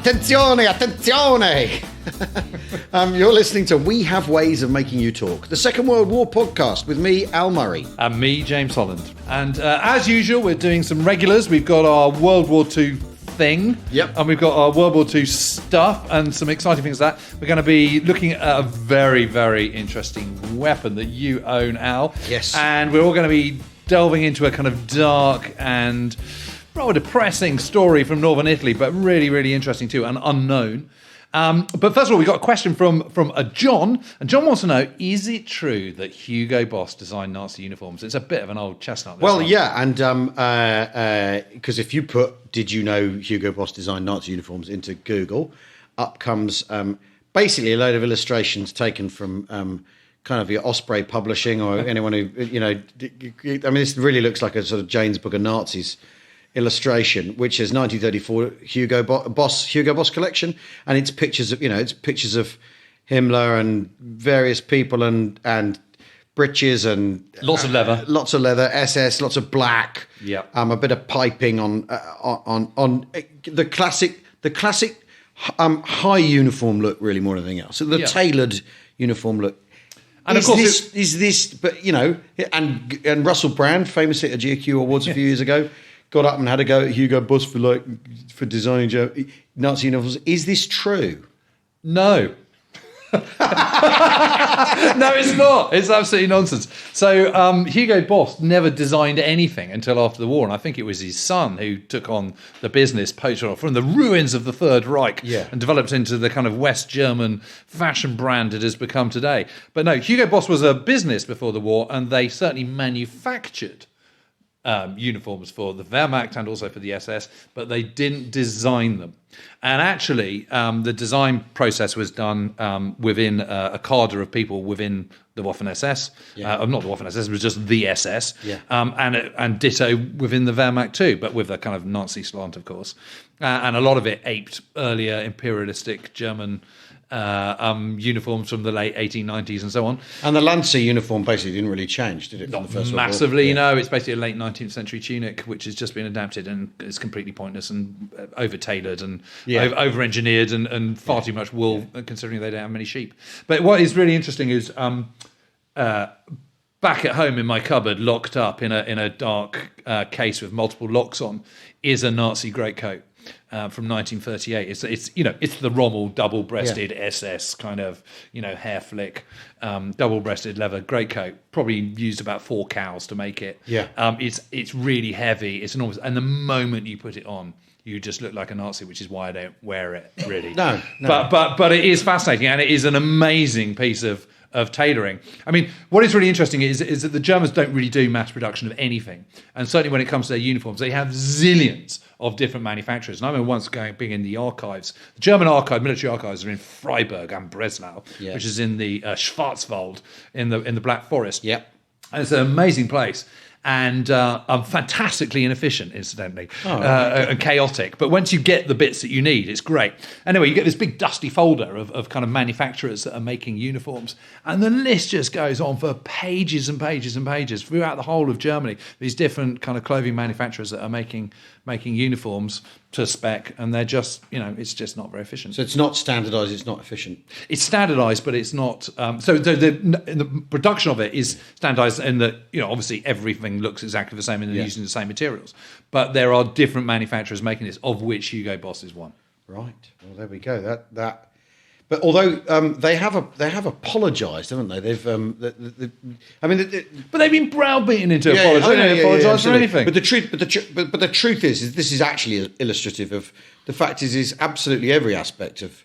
Attenzione, attenzione! You're listening to We Have Ways of Making You Talk, the Second World War podcast with me, Al Murray. And me, James Holland. And as usual, we're doing some regulars. We've got our World War II thing. Yep. And we've got our World War II stuff and some exciting things like that. We're going to be looking at a very, very interesting weapon that you own, Al. Yes. And we're all going to be delving into a kind of dark and rather depressing story from northern Italy, but really, really interesting too, and unknown. But first of all, we got a question from John, and John wants to know: is it true that Hugo Boss designed Nazi uniforms? It's a bit of an old chestnut. Well, yeah, and because if you put "Did you know Hugo Boss designed Nazi uniforms" into Google, up comes basically a load of illustrations taken from kind of your Osprey Publishing or anyone who, you know. I mean, this really looks like a sort of Jane's Book of Nazis illustration, which is 1934 Hugo Boss collection, and it's pictures of Himmler and various people and breeches and lots of leather, SS, lots of black, a bit of piping on the classic high uniform look, really, more than anything else. So the tailored uniform look. And of course, this, but you know, and Russell Brand, famously at GQ Awards a few years ago, got up and had a go at Hugo Boss for designing Nazi uniforms. Is this true? No. No, it's not. It's absolutely nonsense. So Hugo Boss never designed anything until after the war, and I think it was his son who took on the business from the ruins of the Third Reich and developed into the kind of West German fashion brand it has become today. But no, Hugo Boss was a business before the war, and they certainly manufactured uniforms for the Wehrmacht and also for the SS, but they didn't design them. And actually, the design process was done within a cadre of people within the Waffen-SS. Not the Waffen-SS, it was just the SS. And ditto within the Wehrmacht too, but with a kind of Nazi slant, of course. And a lot of it aped earlier imperialistic German uniforms from the late 1890s and so on. And the Lancer uniform basically didn't really change, did it? Not massively, no. It's basically a late 19th century tunic, which has just been adapted and is completely pointless and over-tailored and over-engineered and far too much wool, considering they don't have many sheep. But what is really interesting is back at home in my cupboard, locked up in a dark case with multiple locks on, is a Nazi greatcoat. From 1938, it's the Rommel double-breasted SS kind of hair flick, double-breasted leather greatcoat. Probably used about 4 cows to make it. It's really heavy. It's enormous, and the moment you put it on, you just look like a Nazi, which is why I don't wear it really. No. But it is fascinating, and it is an amazing piece of tailoring. I mean, what is really interesting is that the Germans don't really do mass production of anything, and certainly when it comes to their uniforms, they have zillions of different manufacturers. And I remember once being in the archives. The German military archives are in Freiburg and Breslau, which is in the Schwarzwald, in the Black Forest. Yep. And it's an amazing place. And fantastically inefficient, incidentally, and chaotic. But once you get the bits that you need, it's great. Anyway, you get this big dusty folder of kind of manufacturers that are making uniforms. And the list just goes on for pages and pages and pages throughout the whole of Germany. These different kind of clothing manufacturers that are making uniforms to spec, and they're just, it's just not very efficient. So it's not standardised, it's not efficient. It's standardised, but it's not. So the production of it is standardised in that, obviously everything looks exactly the same and they're using the same materials. But there are different manufacturers making this, of which Hugo Boss is one. Right. Well, there we go. That. But although they have apologised, haven't they? They've but they've been browbeaten into apologising. They don't apologise for anything. But the truth is this is actually illustrative of the fact is absolutely every aspect of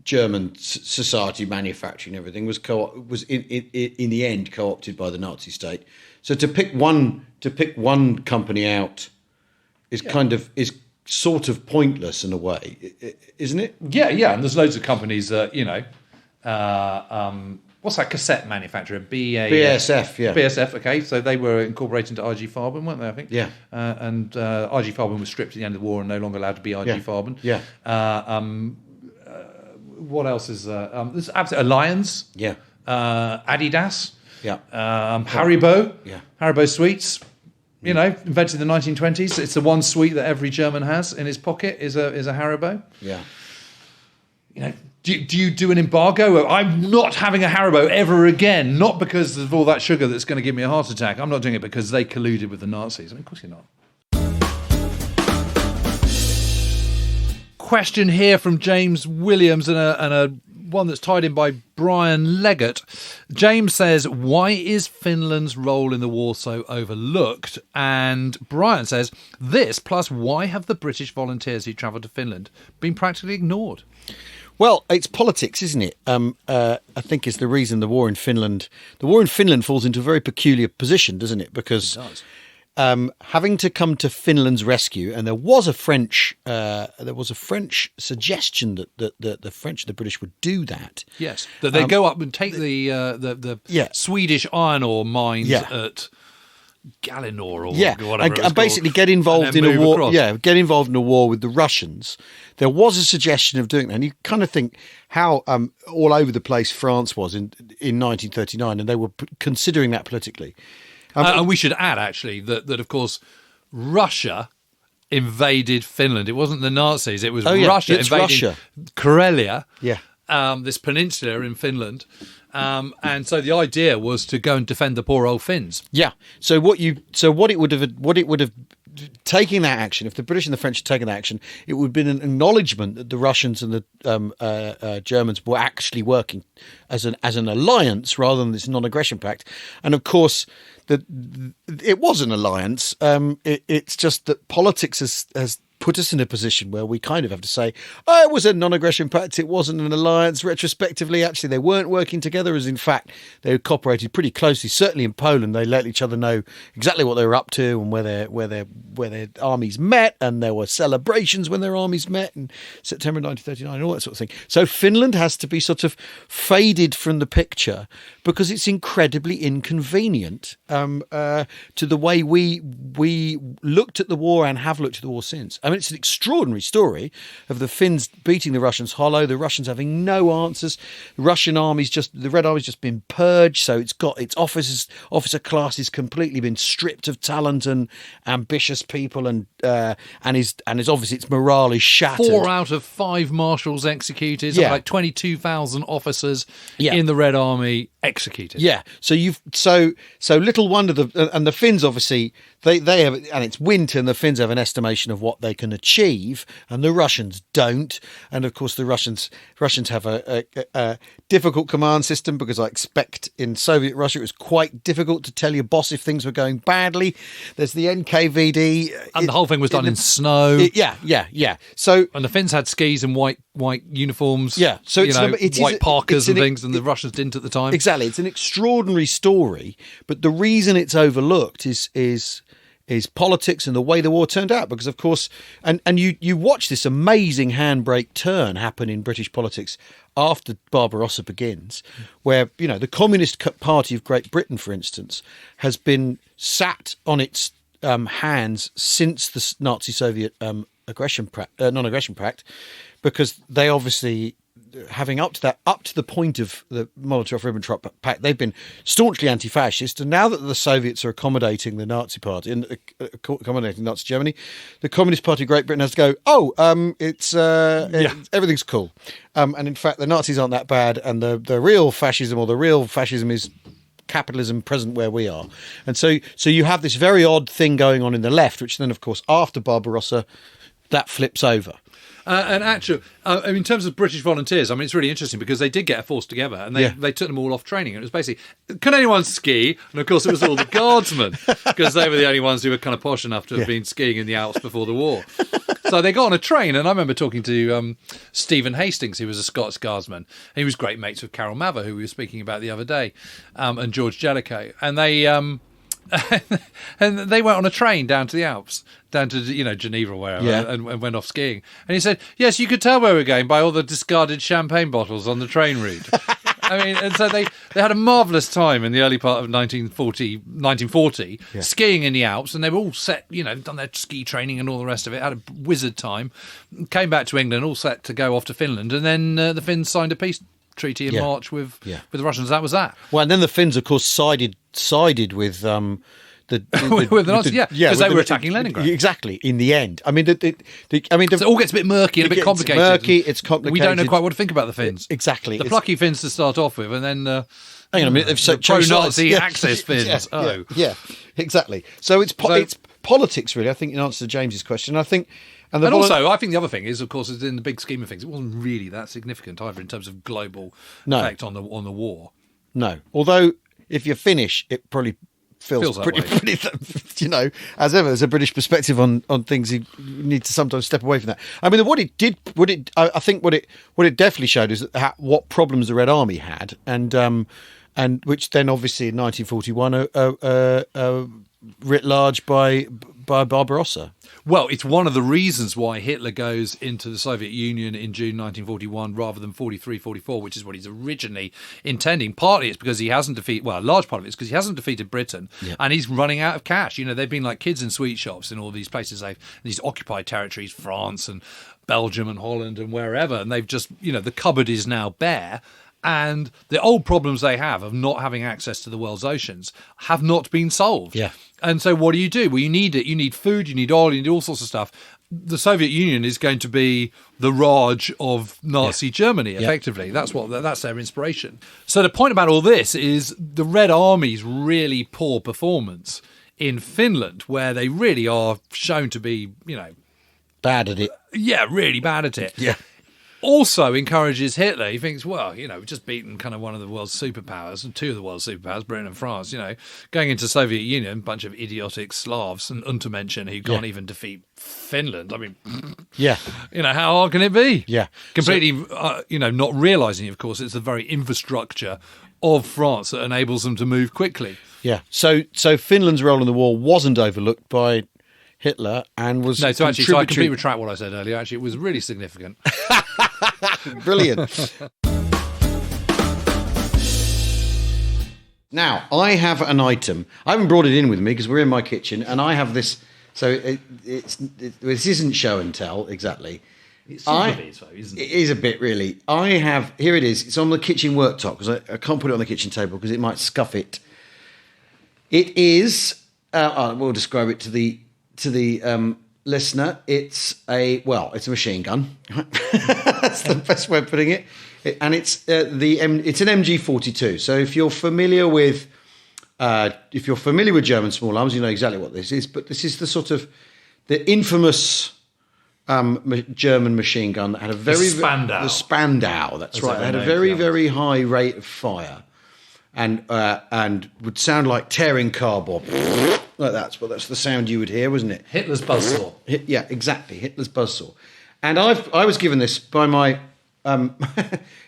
German society, manufacturing, everything was in the end co-opted by the Nazi state. So to pick one company out is is sort of pointless in a way, isn't it? Yeah. And there's loads of companies that, what's that cassette manufacturer? BASF, yeah. BASF, okay. So they were incorporated into IG Farben, weren't they, I think? Yeah. And IG Farben was stripped at the end of the war and no longer allowed to be IG Farben. Yeah. What else is there's absolutely Allianz. Yeah. Adidas. Yeah. Haribo. Yeah. Haribo sweets. Invented in the 1920s. It's the one sweet that every German has in his pocket is a Haribo. Yeah. Do you do an embargo? I'm not having a Haribo ever again, not because of all that sugar that's going to give me a heart attack. I'm not doing it because they colluded with the Nazis. I mean, of course you're not. Question here from James Williams and a one that's tied in by Brian Leggett. James says, why is Finland's role in the war so overlooked? And Brian says, this plus why have the British volunteers who travelled to Finland been practically ignored? Well, it's politics, isn't it? I think is the reason the war in Finland falls into a very peculiar position, doesn't it? Because it does. Having to come to Finland's rescue, and there was a French suggestion that the British would do that. Yes, that they go up and take the Swedish iron ore mines at Galinor or whatever, and basically get involved in a war. Across. Yeah, get involved in a war with the Russians. There was a suggestion of doing that, and you kind of think how all over the place France was in 1939, and they were considering that politically. And we should add, actually, that of course Russia invaded Finland. It wasn't the Nazis; it was Russia invading Karelia. Yeah. This peninsula in Finland. And so the idea was to go and defend the poor old Finns. Yeah. So what it would have taking that action, if the British and the French had taken that action, it would have been an acknowledgement that the Russians and the Germans were actually working as an alliance rather than this non-aggression pact. And of course, it was an alliance. It's just that politics has put us in a position where we kind of have to say, it was a non-aggression pact, it wasn't an alliance. Retrospectively, actually, they weren't working together, as in fact, they cooperated pretty closely. Certainly in Poland, they let each other know exactly what they were up to and where their armies met, and there were celebrations when their armies met in September 1939 and all that sort of thing. So Finland has to be sort of faded from the picture because it's incredibly inconvenient to the way we looked at the war and have looked at the war since. I mean, it's an extraordinary story of the Finns beating the Russians hollow, the Russians having no answers, the Red Army's just been purged, so it's got its officer class has completely been stripped of talent and ambitious people, and is obviously its morale is shattered. 4 out of 5 marshals executed, like 22,000 officers in the Red Army executed. Yeah, so little wonder the Finns obviously they have, and it's winter, and the Finns have an estimation of what they can achieve, and the Russians don't. And of course, the Russians have a difficult command system, because I expect in Soviet Russia it was quite difficult to tell your boss if things were going badly. There's the NKVD, and the whole thing was done in snow. So, and the Finns had skis and white uniforms. Yeah, so white parkas and things, and the Russians didn't at the time. Exactly, it's an extraordinary story, but the reason it's overlooked is politics and the way the war turned out, because of course, and you watch this amazing handbrake turn happen in British politics after Barbarossa begins, where the Communist Party of Great Britain, for instance, has been sat on its hands since the Nazi-Soviet non-aggression pact, because they obviously, having up to the point of the Molotov-Ribbentrop Pact, they've been staunchly anti-fascist, and now that the Soviets are accommodating the Nazi Party and accommodating Nazi Germany, the Communist Party of Great Britain has to go, everything's cool, and in fact the Nazis aren't that bad, and the real fascism is capitalism present where we are. And so you have this very odd thing going on in the left, which then of course after Barbarossa that flips over. And actually, in terms of British volunteers, I mean, it's really interesting because they did get a force together, and they took them all off training. And it was basically, can anyone ski? And of course, it was all the guardsmen, because they were the only ones who were kind of posh enough to have been skiing in the Alps before the war. So they got on a train, and I remember talking to Stephen Hastings, who was a Scots guardsman. He was great mates with Carol Mather, who we were speaking about the other day, and George Jellicoe. And they... and they went on a train down to the Alps, down to Geneva or wherever, and went off skiing. And he said, yes, you could tell where we're going by all the discarded champagne bottles on the train route. I mean, and so they had a marvellous time in the early part of 1940 skiing in the Alps, and they were all set, done their ski training and all the rest of it, had a wizard time, came back to England, all set to go off to Finland, and then the Finns signed a peace treaty in March with the Russians. That was that. Well, and then the Finns, of course, sided with the with the Nazis, because they were attacking Leningrad. Exactly. In the end, I mean, so it all gets a bit murky and a bit complicated. It's complicated. We don't know quite what to think about the Finns. Exactly. The plucky Finns to start off with, and then hang on a minute, they've pro-Nazi Axis Finns. Yeah, exactly. So it's politics, really. I think in answer to James's question, I think. And also, I think the other thing is, of course, is in the big scheme of things, it wasn't really that significant either in terms of global effect on the war. No, although if you're Finnish, it probably feels pretty, as ever, there's a British perspective on things. You need to sometimes step away from that. I mean, I think what it definitely showed is what problems the Red Army had, and which then obviously in 1941 writ large by Barbarossa. Well, it's one of the reasons why Hitler goes into the Soviet Union in June 1941 rather than 43-44, which is what he's originally intending. Partly it's because he hasn't defeated, well, a large part of it is because he hasn't defeated Britain, and he's running out of cash. They've been like kids in sweet shops in all these places, these occupied territories, France and Belgium and Holland and wherever, and they've just, the cupboard is now bare. And the old problems they have of not having access to the world's oceans have not been solved. Yeah. And so what do? Well, you need it. You need food, you need oil, you need all sorts of stuff. The Soviet Union is going to be the Raj of Nazi Germany, effectively. Yeah. That's their inspiration. So the point about all this is the Red Army's really poor performance in Finland, where they really are shown to be, bad at it. Yeah, really bad at it. Yeah. Also encourages Hitler. He thinks, well, we've just beaten kind of one of the world's superpowers, and two of the world's superpowers, Britain and France, going into Soviet Union, a bunch of idiotic Slavs, and to mention who can't even defeat Finland. I mean, how hard can it be? Yeah. Completely, not realising, of course, it's the very infrastructure of France that enables them to move quickly. Yeah. So Finland's role in the war wasn't overlooked by Hitler and was so I completely retract what I said earlier. Actually, it was really significant. Brilliant. Now, I have an item. I haven't brought it in with me because we're in my kitchen, and I have this. So this isn't show and tell exactly. It's a bit, so, isn't it? It is a bit, really. Here it is. It's on the kitchen worktop because I can't put it on the kitchen table because it might scuff it. It is. We'll describe it to the listener. It's a machine gun. That's the best way of putting it. And it's an MG42. So if you're familiar with German small arms, you know exactly what this is. But this is the sort of the infamous German machine gun that had the Spandau. That's right. It had a very high rate of fire, and would sound like tearing cardboard. Like that's the sound you would hear, wasn't it? Hitler's buzzsaw. Yeah, exactly. Hitler's buzzsaw. And I was given this by my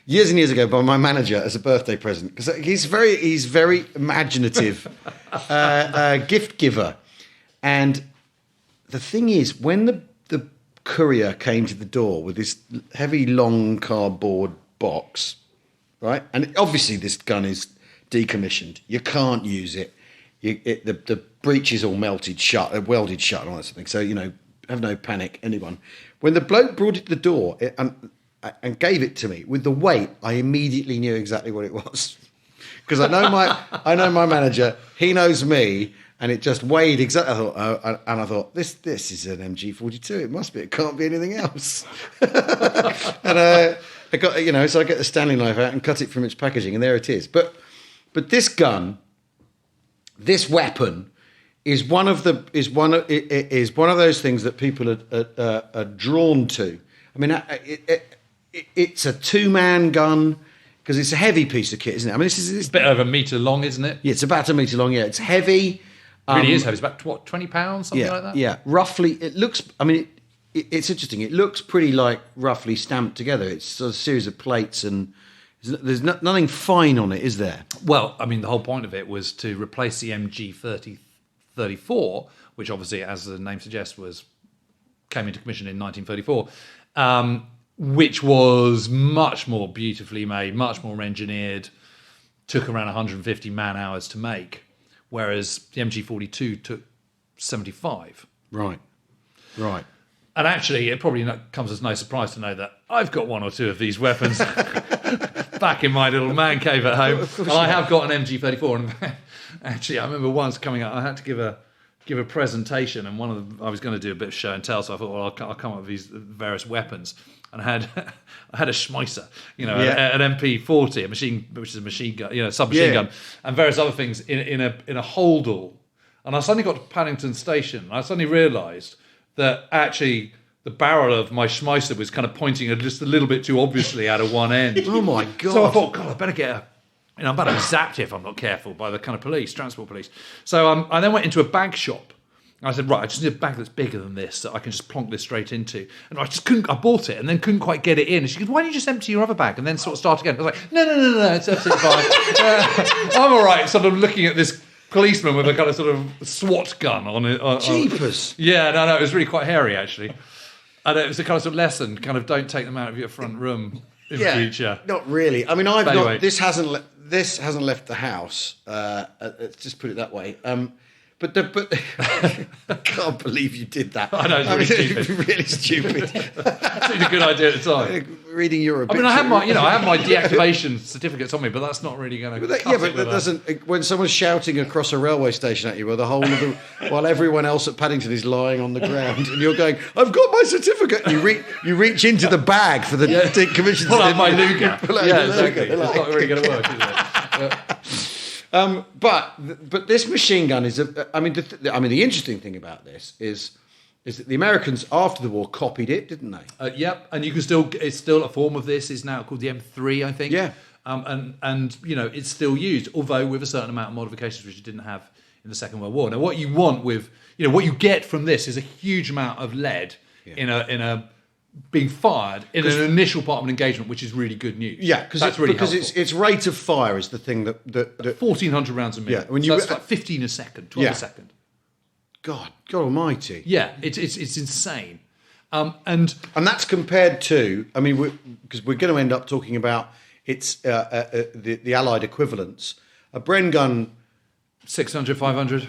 years and years ago by my manager as a birthday present because he's very imaginative gift giver. And the thing is, when the courier came to the door with this heavy, long cardboard box, right? And obviously this gun is decommissioned. You can't use it. The breech is all welded shut and all that sort of thing. So, have no panic, anyone. When the bloke brought it to the door and gave it to me with the weight, I immediately knew exactly what it was. Because I know my manager, he knows me, and it just weighed exactly. I thought, this is an MG42. It must be. It can't be anything else. And I got, so I get the Stanley knife out and cut it from its packaging, and there it is. But this gun, this weapon, is one of those things that people are drawn to. I mean, it's a two-man gun because it's a heavy piece of kit, isn't it? I mean, it's a bit over a metre long, isn't it? Yeah, it's about a metre long. Yeah, it's heavy. It really is heavy. It's about 20 pounds, something like that. Yeah, roughly. It looks. I mean, it's interesting. It looks pretty like roughly stamped together. It's a series of plates and. There's nothing fine on it, is there? Well, I mean, the whole point of it was to replace the MG34, which obviously, as the name suggests, came into commission in 1934, which was much more beautifully made, much more engineered, took around 150 man-hours to make, whereas the MG42 took 75. Right. And actually, it probably comes as no surprise to know that I've got one or two of these weapons back in my little man cave at home. And I have got an MG34. And actually, I remember once coming out, I had to give a presentation, and I was going to do a bit of show and tell, so I thought, well, I'll come up with these various weapons. And I had a Schmeisser, an MP40, which is a machine gun, submachine gun, and various other things in a holdall. And I suddenly got to Paddington Station, and I suddenly realised that actually the barrel of my Schmeisser was kind of pointing just a little bit too obviously out of one end. Oh my God! So I thought, God, I better get I'm about to be zapped if I'm not careful by the kind of transport police. So I then went into a bag shop. I said, right, I just need a bag that's bigger than this that I can just plonk this straight into. And I bought it and then couldn't quite get it in. And she goes, why don't you just empty your other bag and then sort of start again? I was like, no, it's absolutely fine. I'm all right, sort of looking at this policeman with a kind of sort of SWAT gun on it. Jeepers. Yeah, no, it was really quite hairy, actually. And it was a kind of sort of lesson, kind of don't take them out of your front room in future. Not really. I mean, this hasn't left the house. Let's just put it that way. But I can't believe you did that. I know, it's really stupid. It seemed a good idea at the time. Reading your obituary. I mean, I have my deactivation certificates on me, but that's not really going to. But that doesn't. When someone's shouting across a railway station at you, while everyone else at Paddington is lying on the ground, and you're going, "I've got my certificate." And you reach into the bag for the commission. Pull out my Luger. Exactly. It's not really going to work, is it? But this machine gun is. The interesting thing about this is that the Americans after the war copied it, didn't they? Yep, and you can still. It's still a form of this. Is now called the M3, I think. Yeah. And it's still used, although with a certain amount of modifications which you didn't have in the Second World War. Now, what you want with what you get from this is a huge amount of lead in a being fired in an initial part of an engagement, which is really good news. Yeah, because its rate of fire is the thing that 1,400 rounds a minute. Yeah, that's like 15 a second, 12 a second. God Almighty. Yeah, it's insane. And that's compared to, because we're going to end up talking about its the Allied equivalents. A Bren gun, 600, 500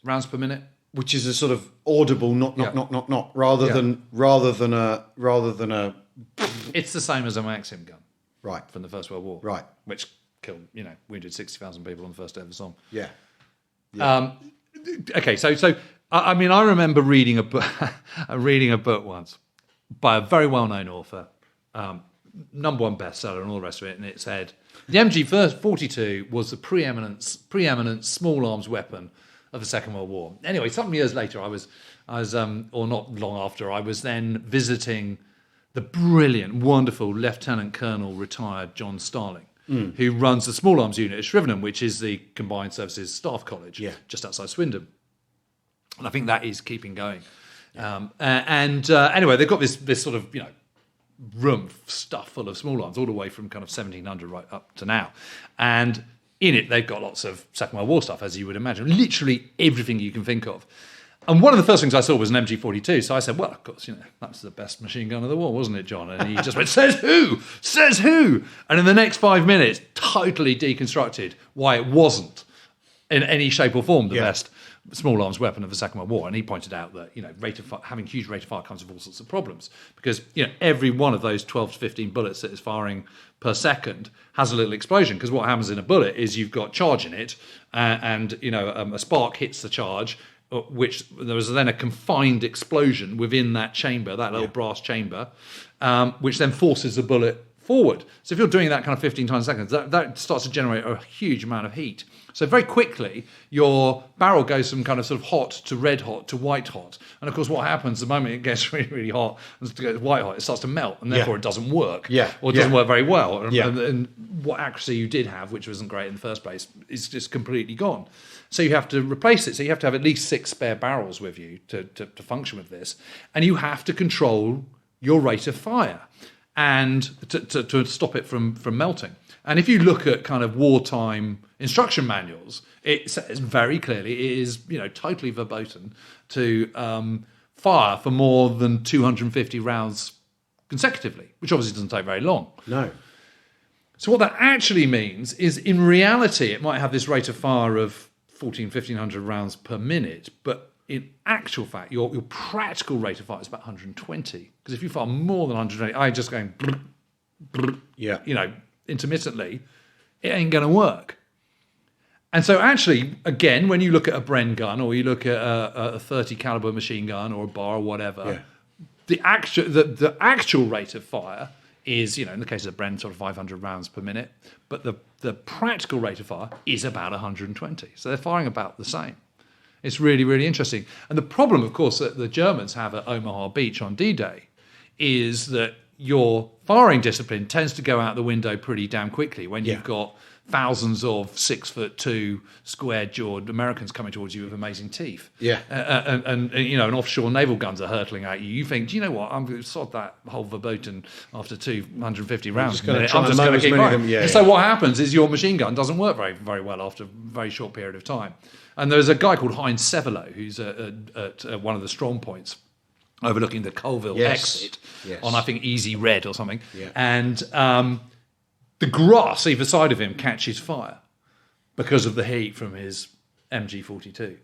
rounds per minute. Which is a sort of audible knock, rather than a. It's the same as a Maxim gun, right, from the First World War, right, which killed wounded 60,000 people on the first day of the Somme. Yeah. Okay, so I remember reading a book once by a very well-known author, number one bestseller and all the rest of it, and it said the MG42 was the preeminent small arms weapon of the Second World War. Anyway, some years later, I was, or not long after, I was then visiting the brilliant, wonderful Lieutenant Colonel retired John Starling, who runs the small arms unit at Shrivenham, which is the Combined Services Staff College, just outside Swindon. And I think that is keeping going. Anyway, they've got this sort of room stuffed full of small arms, all the way from kind of 1700 right up to now, and in it, they've got lots of Second World War stuff, as you would imagine, literally everything you can think of. And one of the first things I saw was an MG42. So I said, well, of course, that's the best machine gun of the war, wasn't it, John? And he just went, says who? Says who? And in the next 5 minutes, totally deconstructed why it wasn't in any shape or form the best small arms weapon of the Second World War. And he pointed out that, having huge rate of fire comes with all sorts of problems, because, every one of those 12 to 15 bullets that is firing per second has a little explosion, because what happens in a bullet is you've got charge in it, and a spark hits the charge, which there is then a confined explosion within that chamber, that little brass chamber, which then forces the bullet forward. So if you're doing that kind of 15 times a second, that starts to generate a huge amount of heat. So very quickly, your barrel goes from kind of sort of hot to red hot to white hot. And of course, what happens the moment it gets really, really hot and it gets white hot, it starts to melt, and therefore it doesn't work. Or it doesn't work very well. And what accuracy you did have, which wasn't great in the first place, is just completely gone. So you have to replace it. So you have to have at least 6 spare barrels with you to function with this. And you have to control your rate of fire and to stop it from melting. And if you look at kind of wartime instruction manuals, it says very clearly it is totally verboten to fire for more than 250 rounds consecutively, which obviously doesn't take very long. No. So what that actually means is, in reality, it might have this rate of fire of 1,500 rounds per minute, but in actual fact, your practical rate of fire is about 120. Because if you fire more than 120, I'm just going, intermittently, it ain't going to work. And so actually, again, when you look at a Bren gun or you look at a 30 caliber machine gun or a bar or whatever, the actual rate of fire is, in the case of the Bren, sort of 500 rounds per minute, but the practical rate of fire is about 120. So they're firing about the same. It's really, really interesting. And the problem, of course, that the Germans have at Omaha Beach on D-Day is that your firing discipline tends to go out the window pretty damn quickly when you've got thousands of 6'2" square-jawed Americans coming towards you with amazing teeth. Yeah. And and offshore naval guns are hurtling at you. You think, do you know what? I'm going to sod that whole verboten after 250 rounds. I'm just going to keep firing. And so what happens is your machine gun doesn't work very, very well after a very short period of time. And there's a guy called Heinz Severlow who's at one of the strong points overlooking the Colville exit on, I think, Easy Red or something. Yeah. And the grass either side of him catches fire because of the heat from his MG42.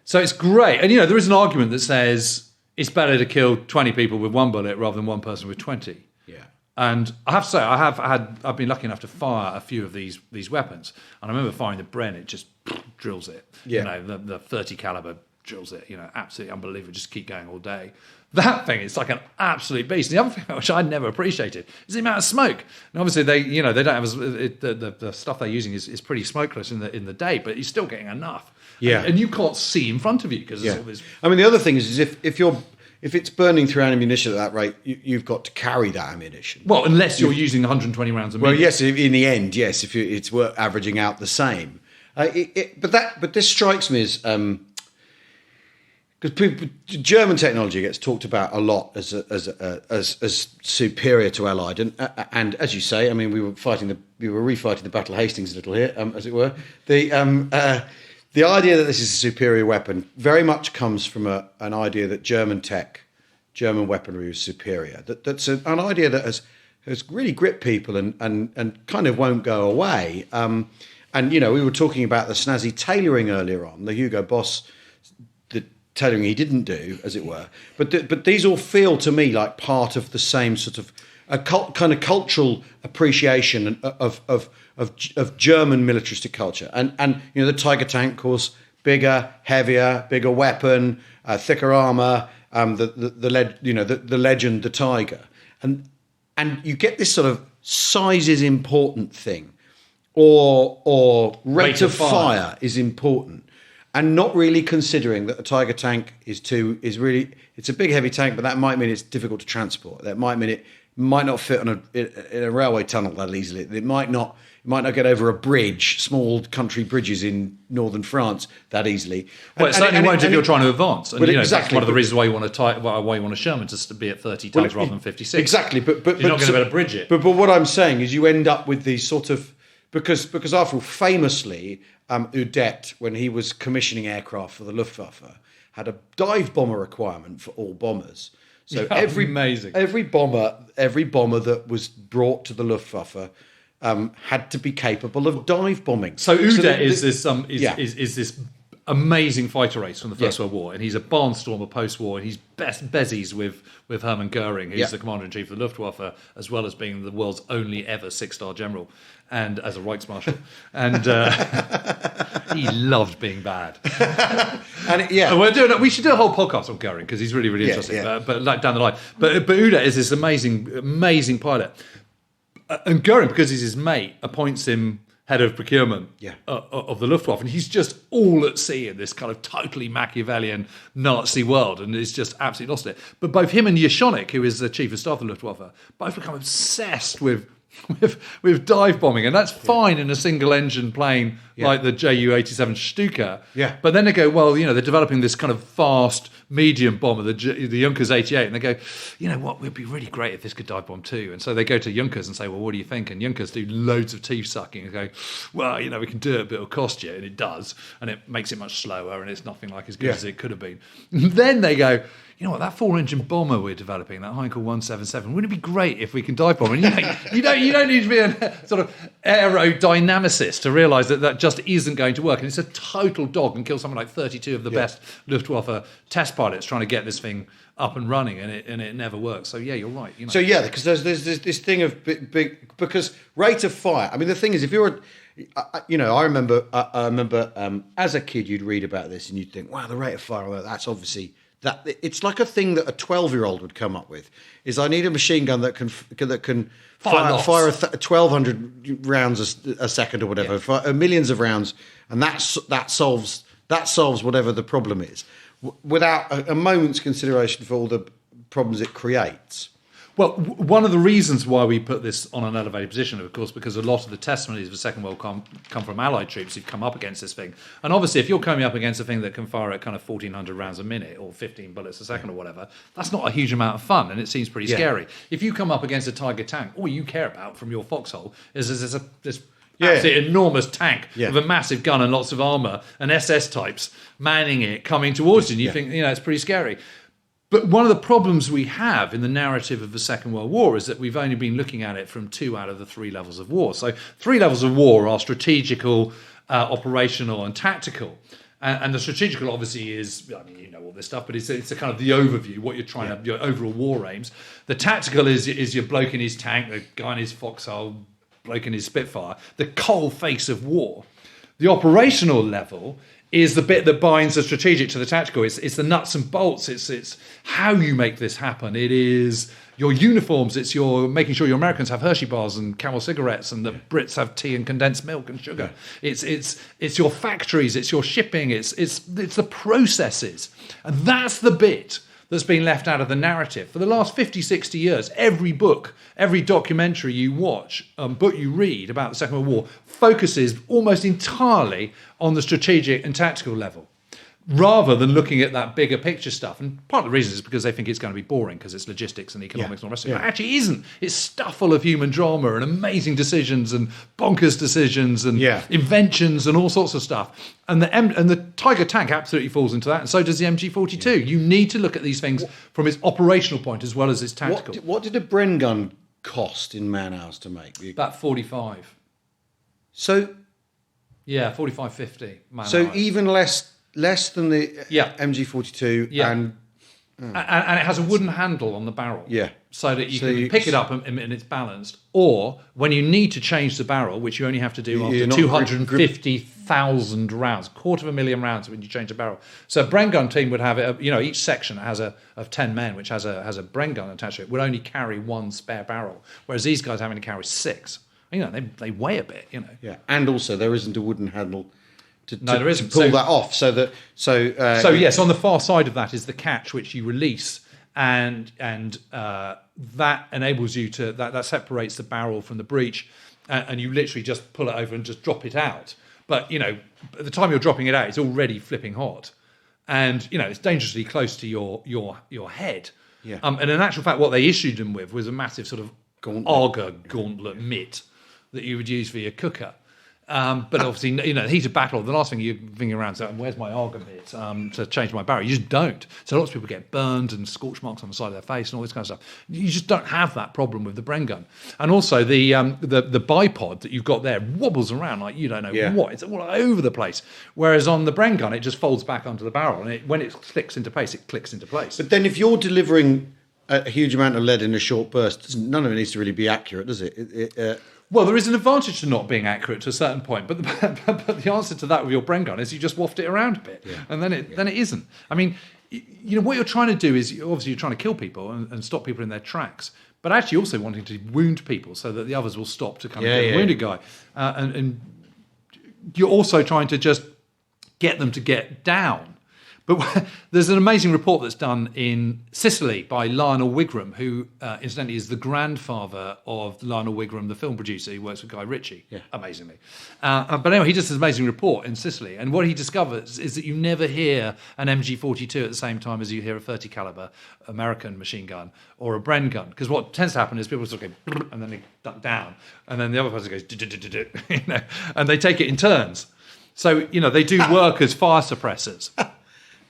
So it's great. And, there is an argument that says it's better to kill 20 people with one bullet rather than one person with 20. Yeah. And I have to say, I've been lucky enough to fire a few of these weapons. And I remember firing the Bren, it just drills it. Yeah. The 30 caliber drills it, absolutely unbelievable. Just keep going all day. That thing is like an absolute beast. The other thing which I never appreciated is the amount of smoke. And obviously they don't have the stuff they're using is pretty smokeless in the day, but you're still getting enough. Yeah, and you can't see in front of you because there's all this. I mean, the other thing is if it's burning through ammunition at that rate, you've got to carry that ammunition. Well, unless you're using 120 rounds a minute. Well, yes, in the end, yes, if it's averaging out the same. But this strikes me as. Because German technology gets talked about a lot as superior to Allied, and as you say, I mean, we were refighting the Battle of Hastings a little here, as it were. The idea that this is a superior weapon very much comes from an idea that German weaponry is superior. That's an idea that has really gripped people and kind of won't go away. And we were talking about the snazzy tailoring earlier on, the Hugo Boss. Tailoring he didn't do, as it were, but these all feel to me like part of the same sort of kind of cultural appreciation of German militaristic culture, and the Tiger tank, of course, bigger, heavier, bigger weapon, thicker armor, the legend, the Tiger, and you get this sort of size is important thing, or rate of fire is important. And not really considering that a Tiger tank it's a big heavy tank, but that might mean it's difficult to transport. That might mean it might not fit in a railway tunnel that easily. It might not get over a bridge, small country bridges in northern France that easily. Well, it certainly won't if you're trying to advance. And exactly, that's one of the reasons why you want a Sherman to be at 30 tons rather than 56. Exactly, but you're not going to be able to bridge it. But what I'm saying is, you end up with these sort of because after all, famously. Udet, when he was commissioning aircraft for the Luftwaffe, had a dive bomber requirement for all bombers. So every bomber that was brought to the Luftwaffe had to be capable of dive bombing. So Udet is this amazing fighter race from the First World War, and he's a barnstormer post-war, and he's bezies with Hermann Goering, who's the commander-in-chief of the Luftwaffe, as well as being the world's only ever 6-star general, and as a Reichsmarshal. And he loved being bad. And we should do a whole podcast on Goering, because he's really, really interesting, but like down the line. But Udet is this amazing pilot. And Goering, because he's his mate, appoints him head of procurement of the Luftwaffe, and he's just all at sea in this kind of totally Machiavellian Nazi world, and he's just absolutely lost it. But both him and Yashonik, who is the chief of staff of the Luftwaffe, both become obsessed with dive bombing, and that's fine in a single engine plane like the Ju-87 Stuka. Yeah. But then they go, well, they're developing this kind of fast medium bomber, the Junkers 88, and they go, you know what, would be really great if this could dive bomb too. And so they go to Junkers and say, well, what do you think? And Junkers do loads of teeth sucking and go, well, we can do it, but it'll cost you, and it does, and it makes it much slower, and it's nothing like as good as it could have been. And then they go, you know what, that 4-engine bomber we're developing, that Heinkel 177, wouldn't it be great if we can dive bomb? And you don't need to be a sort of aerodynamicist to realise that just isn't going to work. And it's a total dog and kill something like 32 of the best Luftwaffe test pilots trying to get this thing up and running, and it never works. So yeah, you're right. You know. So yeah, because there's this thing of big because rate of fire. I mean, the thing is, if you're, I remember as a kid, you'd read about this and you'd think, wow, the rate of fire. Well, that's obviously that. It's like a thing that a 12-year-old would come up with. Is I need a machine gun that can fire 1,200 rounds a second or whatever, millions of rounds, and that solves whatever the problem is, without a moment's consideration for all the problems it creates. Well, one of the reasons why we put this on an elevated position, of course, because a lot of the testimonies of the Second World War come from Allied troops who've come up against this thing. And obviously, if you're coming up against a thing that can fire at kind of 1,400 rounds a minute or 15 bullets a second or whatever, that's not a huge amount of fun, and it seems pretty scary. If you come up against a Tiger tank, all you care about from your foxhole is this absolutely enormous tank with a massive gun and lots of armour and SS types manning it, coming towards you, and you think, it's pretty scary. But one of the problems we have in the narrative of the Second World War is that we've only been looking at it from 2 out of the 3 levels of war. So 3 levels of war are strategical, operational, and tactical. And the strategical obviously is, I mean, you know all this stuff, but it's a kind of the overview, what you're trying to, your overall war aims. The tactical is your bloke in his tank, the guy in his foxhole, bloke in his Spitfire, the cold face of war. The operational level is the bit that binds the strategic to the tactical. It's the nuts and bolts. It's how you make this happen. It is your uniforms. It's your making sure your Americans have Hershey bars and Camel cigarettes, and the Brits have tea and condensed milk and sugar. It's your factories. It's your shipping. It's the processes, and that's the bit that's been left out of the narrative. For the last 50, 60 years, every book, every documentary you watch, book you read about the Second World War focuses almost entirely on the strategic and tactical level, rather than looking at that bigger picture stuff. And part of the reason is because they think it's going to be boring, because it's logistics and economics and all the rest of it. But actually isn't. It's stuff full of human drama and amazing decisions and bonkers decisions and inventions and all sorts of stuff. And the Tiger tank absolutely falls into that, and so does the MG42. Yeah. You need to look at these things from its operational point as well as its tactical. What did a Bren gun cost in man-hours to make? About 45. So... Yeah, 45, 50 man-hours. So even less than the MG42 and it has a wooden handle on the barrel. Yeah. So that you can pick it up and it's balanced. Or when you need to change the barrel, which you only have to do after 250,000 rounds, 250,000 rounds when you change the barrel. So a Bren gun team would have it, each section has of 10 men, which has a Bren gun attached to it, would only carry 1 spare barrel. Whereas these guys having to carry 6. They weigh a bit, Yeah, and also there isn't a wooden handle to there isn't. Pull that off. So yes, on the far side of that is the catch, which you release, and that enables you to that separates the barrel from the breech, and you literally just pull it over and just drop it out. But at the time you're dropping it out, it's already flipping hot, and it's dangerously close to your head. Yeah. And in actual fact, what they issued them with was a massive sort of gauntlet mitt that you would use for your cooker. But obviously, the heat of battle, the last thing you're thinking around is, where's my Arga mitt to change my barrel? You just don't. So lots of people get burned and scorch marks on the side of their face and all this kind of stuff. You just don't have that problem with the Bren gun. And also the bipod that you've got there wobbles around like you don't know what. It's all over the place. Whereas on the Bren gun, it just folds back onto the barrel, and when it clicks into place, it clicks into place. But then if you're delivering a huge amount of lead in a short burst, none of it needs to really be accurate, does it? Well, there is an advantage to not being accurate to a certain point, but the answer to that with your Bren gun is you just waft it around a bit, and then it isn't. I mean, what you're trying to do is obviously you're trying to kill people and stop people in their tracks, but actually also wanting to wound people so that the others will stop to kind of get the wounded guy, and you're also trying to just get them to get down. But there's an amazing report that's done in Sicily by Lionel Wigram, who incidentally is the grandfather of Lionel Wigram, the film producer who works with Guy Ritchie, amazingly. But anyway, he does this amazing report in Sicily, and what he discovers is that you never hear an MG42 at the same time as you hear a 30 caliber American machine gun or a Bren gun, because what tends to happen is people sort of go and then they duck down, and then the other person goes and they take it in turns. So they do work as fire suppressors.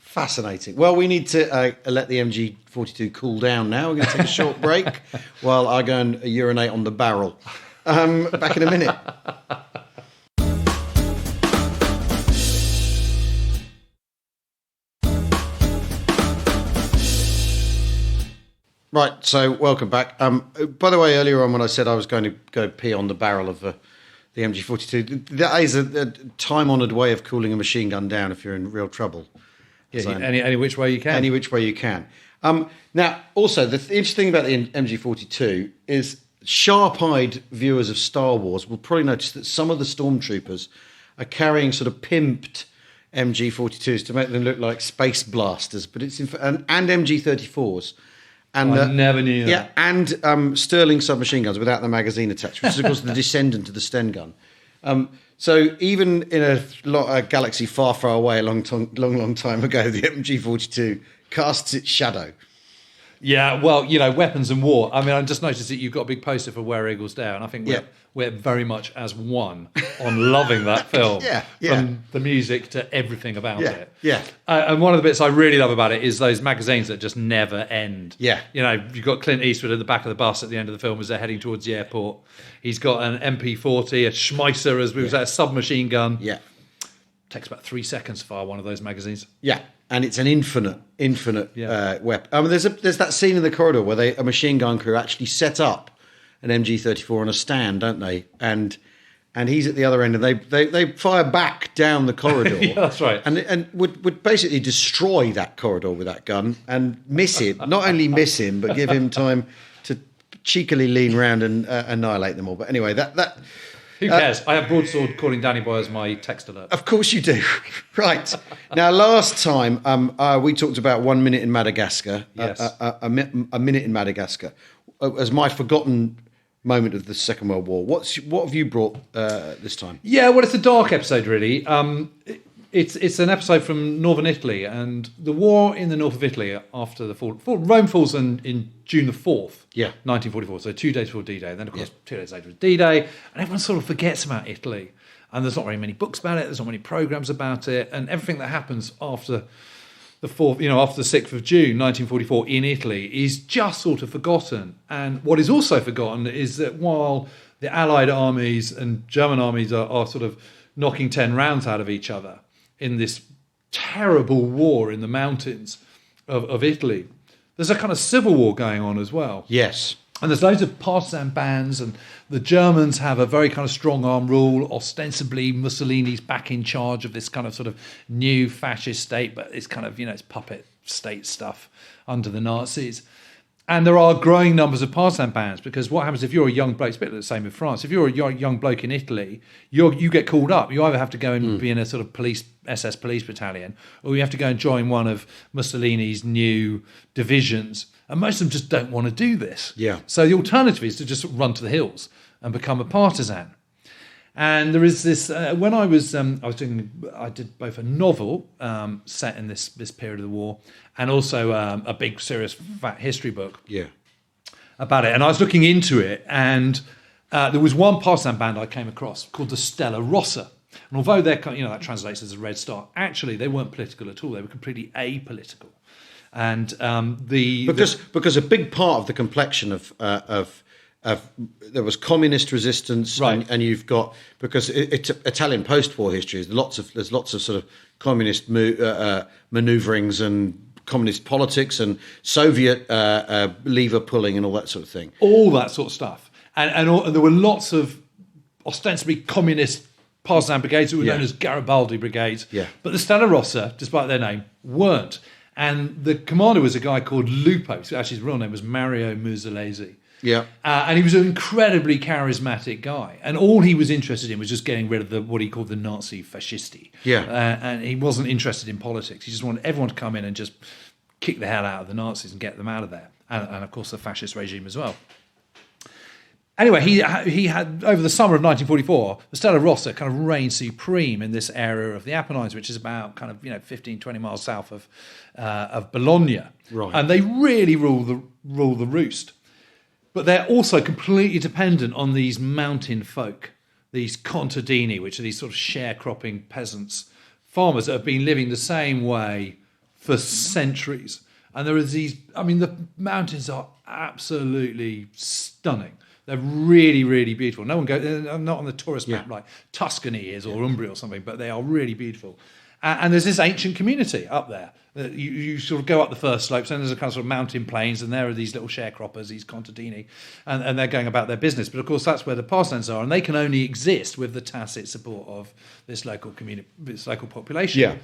Fascinating. Well, we need to let the MG42 cool down now. We're going to take a short break while I go and urinate on the barrel. Back in a minute. Right, so welcome back. By the way, earlier on when I said I was going to go pee on the barrel of the MG42, that is a time-honoured way of cooling a machine gun down if you're in real trouble. Yeah, so, any which way you can. Any which way you can. Now, also, the interesting thing about the MG42 is sharp-eyed viewers of Star Wars will probably notice that some of the stormtroopers are carrying sort of pimped MG42s to make them look like space blasters, but it's and MG34s. And I never knew that. Yeah, and Sterling submachine guns without the magazine attached, which is, of course, the descendant of the Sten gun. So even in a galaxy far, far away, a long time ago, the MG42 casts its shadow. Yeah, well, weapons and war. I mean, I just noticed that you've got a big poster for Where Eagles Dare, and I think we're very much as one on loving that film. From the music to everything about it. Yeah. And one of the bits I really love about it is those magazines that just never end. Yeah. You've got Clint Eastwood at the back of the bus at the end of the film as they're heading towards the airport. He's got an MP40, a Schmeisser, as we was a submachine gun. Yeah. Takes about 3 seconds to fire one of those magazines. Yeah. And it's an infinite weapon. There's that scene in the corridor where a machine gun crew actually set up an MG34 on a stand, don't they? And he's at the other end, and they fire back down the corridor. Yeah, that's right. And would basically destroy that corridor with that gun and miss it. Not only miss him, but give him time to cheekily lean round and annihilate them all. But anyway, that. Who cares? I have broadsword calling Danny Boy as my text alert. Of course you do. Right. Now, last time we talked about 1 minute in Madagascar. Yes. A minute in Madagascar. As my forgotten moment of the Second World War. What have you brought this time? Yeah, well, it's a dark episode, really. It's an episode from northern Italy, and the war in the north of Italy after the fall. Rome falls in June the 4th, 1944, so 2 days before D-Day. Then, of course, 2 days later was D-Day, and everyone sort of forgets about Italy. And there's not very many books about it, there's not many programmes about it, and everything that happens after the 4th, after the 6th of June, 1944, in Italy is just sort of forgotten. And what is also forgotten is that while the Allied armies and German armies are sort of knocking 10 rounds out of each other in this terrible war in the mountains of Italy, there's a kind of civil war going on as well. Yes. And there's loads of partisan bands, and the Germans have a very kind of strong arm rule. Ostensibly, Mussolini's back in charge of this kind of sort of new fascist state, but it's kind of, it's puppet state stuff under the Nazis. And there are growing numbers of partisan bands, because what happens if you're a young bloke, it's a bit the same with France, if you're a young bloke in Italy, you get called up. You either have to go and be in a sort of SS police battalion, or you have to go and join one of Mussolini's new divisions. And most of them just don't want to do this. Yeah. So the alternative is to just run to the hills and become a partisan. And there is this. When I did both a novel set in this period of the war, and also a big, serious, fat history book. Yeah. About it, and I was looking into it, and there was one partisan band I came across called the Stella Rossa. And although they're, that translates as a Red Star, actually they weren't political at all. They were completely apolitical. And because a big part of the complexion of there was communist resistance, right. and you've got, because it's Italian post-war history. There's lots of sort of communist manoeuvrings and communist politics and Soviet lever pulling and all that sort of thing. All that sort of stuff, and there were lots of ostensibly communist partisan brigades that were known as Garibaldi brigades. Yeah. But the Stella Rossa, despite their name, weren't. And the commander was a guy called Lupo. So actually, his real name was Mario Musolese. Yeah. And he was an incredibly charismatic guy. And all he was interested in was just getting rid of what he called the Nazi fascisti. Yeah. And he wasn't interested in politics. He just wanted everyone to come in and just kick the hell out of the Nazis and get them out of there. And of course, the fascist regime as well. Anyway, he had, over the summer of 1944, the Stella Rossa kind of reigned supreme in this area of the Apennines, which is about kind of 15, 20 miles south of Bologna. Right. And they really rule the roost. But they're also completely dependent on these mountain folk, these contadini, which are these sort of sharecropping peasants, farmers that have been living the same way for centuries. And there are these, the mountains are absolutely stunning. They're really, really beautiful. No one goes, they're not on the tourist map like Tuscany is or Umbria or something, but they are really beautiful. And there's this ancient community up there. You sort of go up the first slopes, and there's a kind of sort of mountain plains, and there are these little sharecroppers, these contadini, and they're going about their business. But of course, that's where the parslands are, and they can only exist with the tacit support of this local community, this local population. Yeah.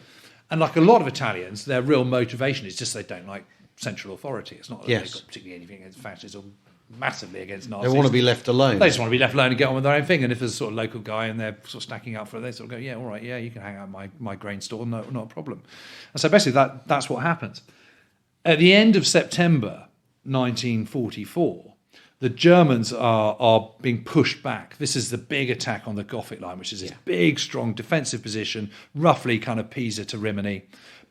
And like a lot of Italians, their real motivation is just they don't like central authority. It's not that they've got particularly anything against fascists or massively against Nazis. They want to be left alone. They just want to be left alone and get on with their own thing. And if there's a sort of local guy and they're sort of stacking up for it, they sort of go, yeah, all right, yeah, you can hang out at my grain store, no, not a problem. And so basically that's what happens. At the end of September 1944, the Germans are being pushed back. This is the big attack on the Gothic line, which is this big, strong defensive position, roughly kind of Pisa to Rimini,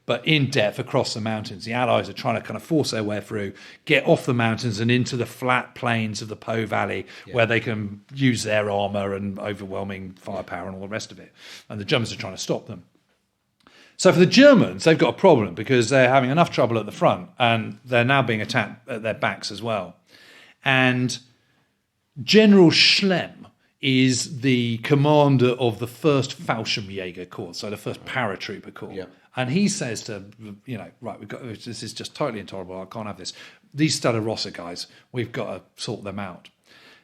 but in depth across the mountains. The Allies are trying to kind of force their way through, get off the mountains and into the flat plains of the Po Valley, where they can use their armour and overwhelming firepower and all the rest of it. And the Germans are trying to stop them. So for the Germans, they've got a problem because they're having enough trouble at the front and they're now being attacked at their backs as well. And General Schlemm is the commander of the 1st Fallschirmjäger Corps, so the 1st Paratrooper Corps. Yeah. And he says to, right, this is just totally intolerable, I can't have this. These Stella Rossa guys, we've got to sort them out.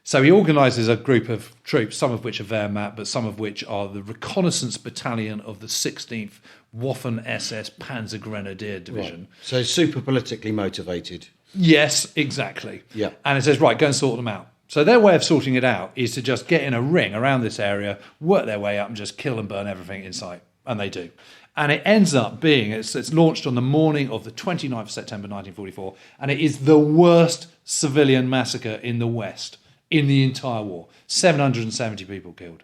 So he organises a group of troops, some of which are Wehrmacht, but some of which are the reconnaissance battalion of the 16th Waffen-SS Panzer Grenadier Division. Right. So super politically motivated. Yes, exactly. Yeah. And it says, right, go and sort them out. So their way of sorting it out is to just get in a ring around this area, work their way up and just kill and burn everything in sight. And they do. And it ends up being, it's launched on the morning of the 29th of September 1944, and it is the worst civilian massacre in the West in the entire war. 770 people killed.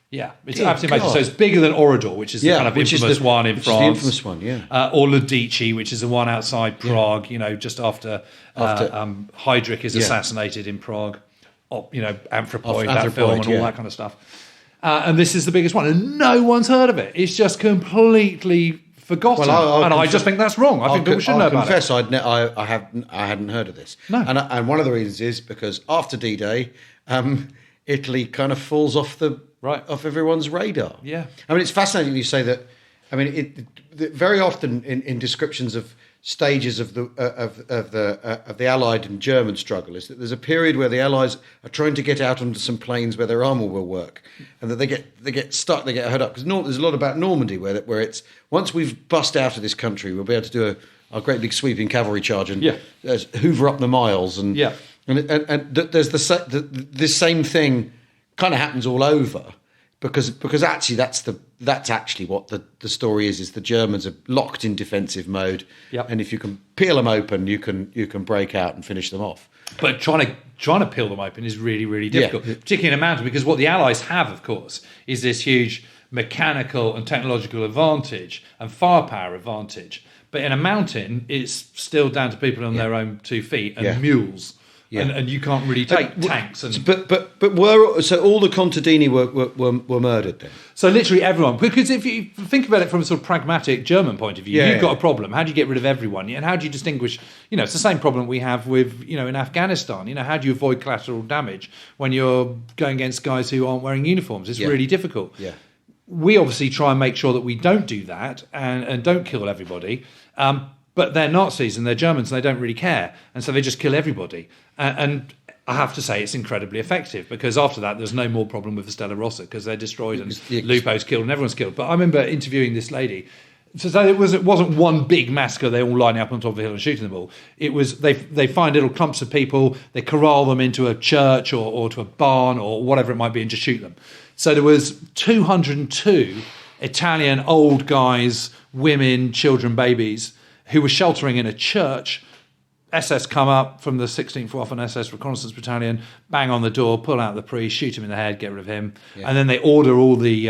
Yeah, it's absolutely amazing. So it's bigger than Orador, which is the kind of infamous one in France. The infamous one, yeah. Or Lodici, which is the one outside Prague, just after Heydrich is assassinated in Prague. Anthropoid, that film and all that kind of stuff. And this is the biggest one. And no one's heard of it. It's just completely forgotten. Well, I just think that's wrong. I think people should know about it. I hadn't heard of this. No. And one of the reasons is because after D-Day, Italy kind of falls off off everyone's radar. Yeah. I mean, it's fascinating you say that. I mean, very often in descriptions of stages of the Allied and German struggle is that there's a period where the Allies are trying to get out onto some plains where their armour will work, and that they get stuck, they get hurt up. Because there's a lot about Normandy where it's once we've bust out of this country, we'll be able to do a great big sweeping cavalry charge and hoover up the miles and there's this same thing kind of happens all over. Because actually that's actually what the story is the Germans are locked in defensive mode, and if you can peel them open, you can break out and finish them off. But trying to peel them open is really, really difficult, particularly in a mountain, because what the Allies have, of course, is this huge mechanical and technological advantage and firepower advantage. But in a mountain, it's still down to people on their own 2 feet and mules. Yeah. And you can't really take tanks. But all the contadini were murdered then? So literally everyone. Because if you think about it from a sort of pragmatic German point of view, you've got a problem. How do you get rid of everyone? And how do you distinguish? It's the same problem we have with, in Afghanistan. How do you avoid collateral damage when you're going against guys who aren't wearing uniforms? It's really difficult. Yeah. We obviously try and make sure that we don't do that and don't kill everybody. But they're Nazis and they're Germans and they don't really care. And so they just kill everybody. And I have to say it's incredibly effective because after that there's no more problem with the Stella Rossa because they're destroyed and Lupo's killed and everyone's killed. But I remember interviewing this lady. So it wasn't one big massacre, they all lining up on top of the hill and shooting them all. It was they find little clumps of people, they corral them into a church or to a barn or whatever it might be and just shoot them. So there was 202 Italian old guys, women, children, babies who were sheltering in a church. SS come up from the 16th Waffen-SS Reconnaissance Battalion, bang on the door, pull out the priest, shoot him in the head, get rid of him. Yeah. And then they order all the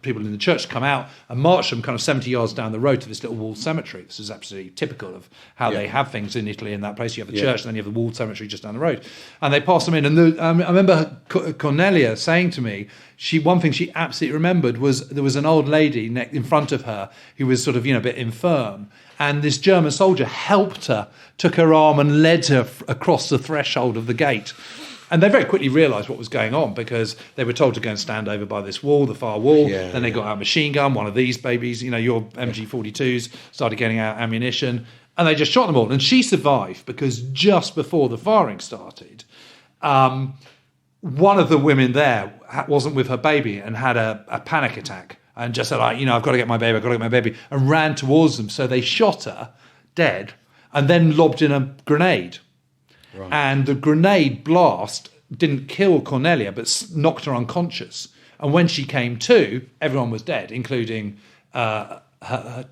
people in the church to come out and march them kind of 70 yards down the road to this little walled cemetery. This is absolutely typical of how they have things in Italy in that place. You have the church and then you have the walled cemetery just down the road. And they pass them in. And I remember Cornelia saying to me, one thing she absolutely remembered was there was an old lady in front of her who was sort of, a bit infirm. And this German soldier helped her, took her arm and led her across the threshold of the gate. And they very quickly realised what was going on because they were told to go and stand over by this wall, the far wall. Then they got out a machine gun, one of these babies, your MG42s, started getting out ammunition, and they just shot them all. And she survived because just before the firing started, one of the women there wasn't with her baby and had a panic attack and just said, I've got to get my baby, and ran towards them. So they shot her dead and then lobbed in a grenade. Right. And the grenade blast didn't kill Cornelia, but knocked her unconscious. And when she came to, everyone was dead, including her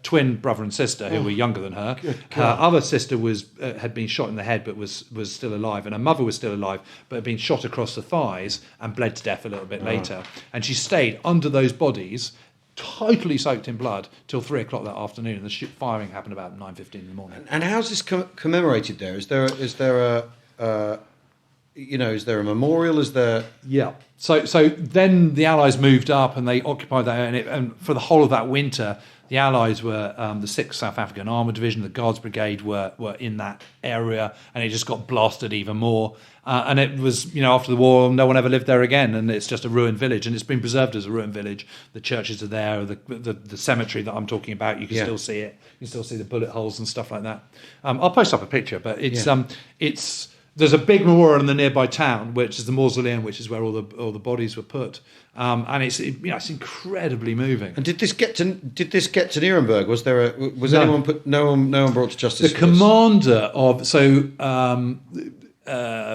twin brother and sister, who were younger than her. Her other sister had been shot in the head, but was still alive. And her mother was still alive, but had been shot across the thighs and bled to death a little bit later. And she stayed under those bodies, totally soaked in blood, till 3 o'clock that afternoon. And the firing happened about 9:15 in the morning. And how's this commemorated there? Is there a memorial? Is there? Yeah. So then the Allies moved up and they occupied that area, and for the whole of that winter, the Allies were the 6th South African Armoured Division, the Guards Brigade were in that area, and it just got blasted even more. And it was, after the war, no one ever lived there again, and it's just a ruined village, and it's been preserved as a ruined village. The churches are there, the cemetery that I'm talking about, you can still see it. You can still see the bullet holes and stuff like that. I'll post up a picture, but it's there's a big memorial in the nearby town, which is the mausoleum, which is where all the bodies were put, and it's incredibly moving. And did this get to Nuremberg? Was there anyone put no one brought to justice? The commander of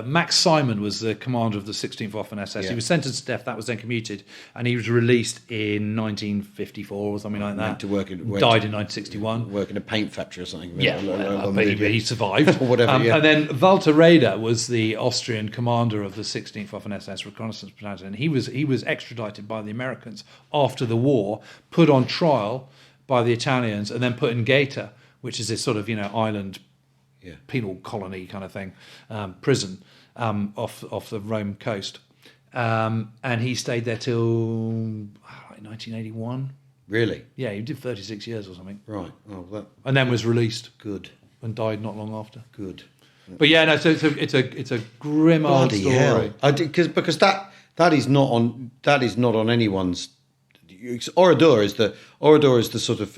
Max Simon was the commander of the 16th Waffen SS. He was sentenced to death. That was then commuted, and he was released in 1954 or something like that. Died in 1961. Work in a paint factory or something. But he survived. Or whatever. And then Walter Raeder was the Austrian commander of the 16th Waffen SS Reconnaissance Battalion, and he was extradited by the Americans after the war, put on trial by the Italians, and then put in Gaeta, which is this sort of island. Penal colony kind of thing, prison off the Rome coast, and he stayed there till 1981. Really? Yeah, he did 36 years or something. Right. And then was released. Good. And died not long after. Good. But so it's a grim old story. Hell. Because that is not on anyone's. Oradour is the sort of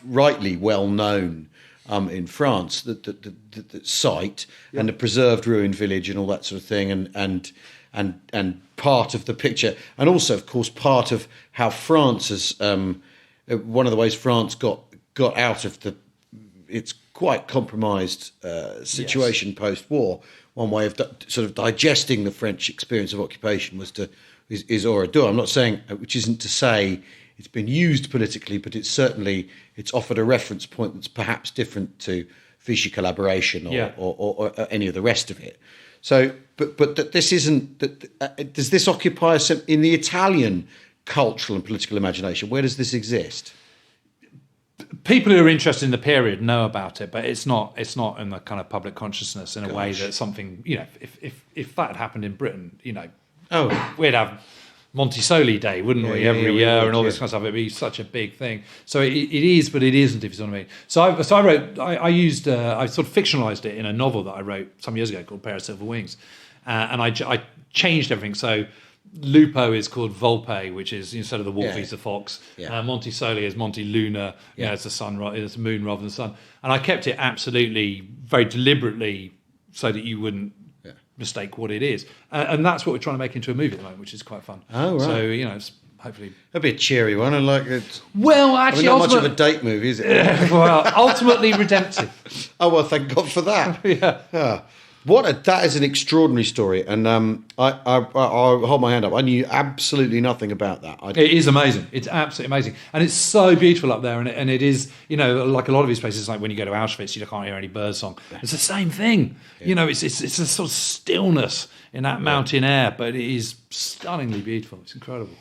rightly well known. In France, the site and the preserved ruined village and all that sort of thing, and part of the picture, and also, of course, part of how France has one of the ways France got out of its quite compromised situation post-war. One way of sort of digesting the French experience of occupation is Oradour. I'm not saying, which isn't to say it's been used politically, but it's offered a reference point that's perhaps different to Vichy collaboration or any of the rest of it. So, but this isn't. Does this occupy in the Italian cultural and political imagination? Where does this exist? People who are interested in the period know about it, but it's not in the kind of public consciousness in a way that something. If that had happened in Britain, we'd have Montesoli Day, wouldn't we, every year, and all this kind of stuff. It'd be such a big thing. So it is, but it isn't, if you know what I mean. So I sort of fictionalized it in a novel that I wrote some years ago called Pair of Silver Wings, and I changed everything. So Lupo is called Volpe, which is instead of the wolf, he's the fox. Montesoli is Monte Luna, it's the sun, it's the moon rather than the sun. And I kept it absolutely, very deliberately, so that you wouldn't mistake what it is, and that's what we're trying to make into a movie at the moment, which is quite fun. Oh, right. So it's hopefully it'll be a cheery one. And actually, not much of a date movie, is it? Ultimately redemptive. Oh well, thank God for that. That is an extraordinary story, and I'll hold my hand up. I knew absolutely nothing about that. It is amazing. It's absolutely amazing, and it's so beautiful up there. And it is, like a lot of these places, like when you go to Auschwitz, you can't hear any birdsong. It's the same thing. It's a sort of stillness in that mountain air, but it is stunningly beautiful. It's incredible.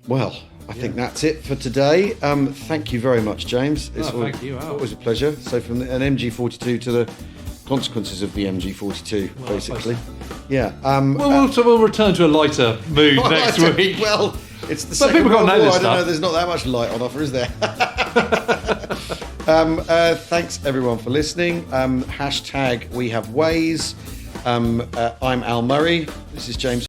Well, I think that's it for today. Thank you very much, James. Thank you. Always a pleasure. So from an MG42 to the consequences of the MG42, basically. Yeah. We'll return to a lighter mood next week. Well, it's the second World War. I don't know. There's not that much light on offer, is there? Thanks everyone for listening. #WeHaveWays. I'm Al Murray. This is James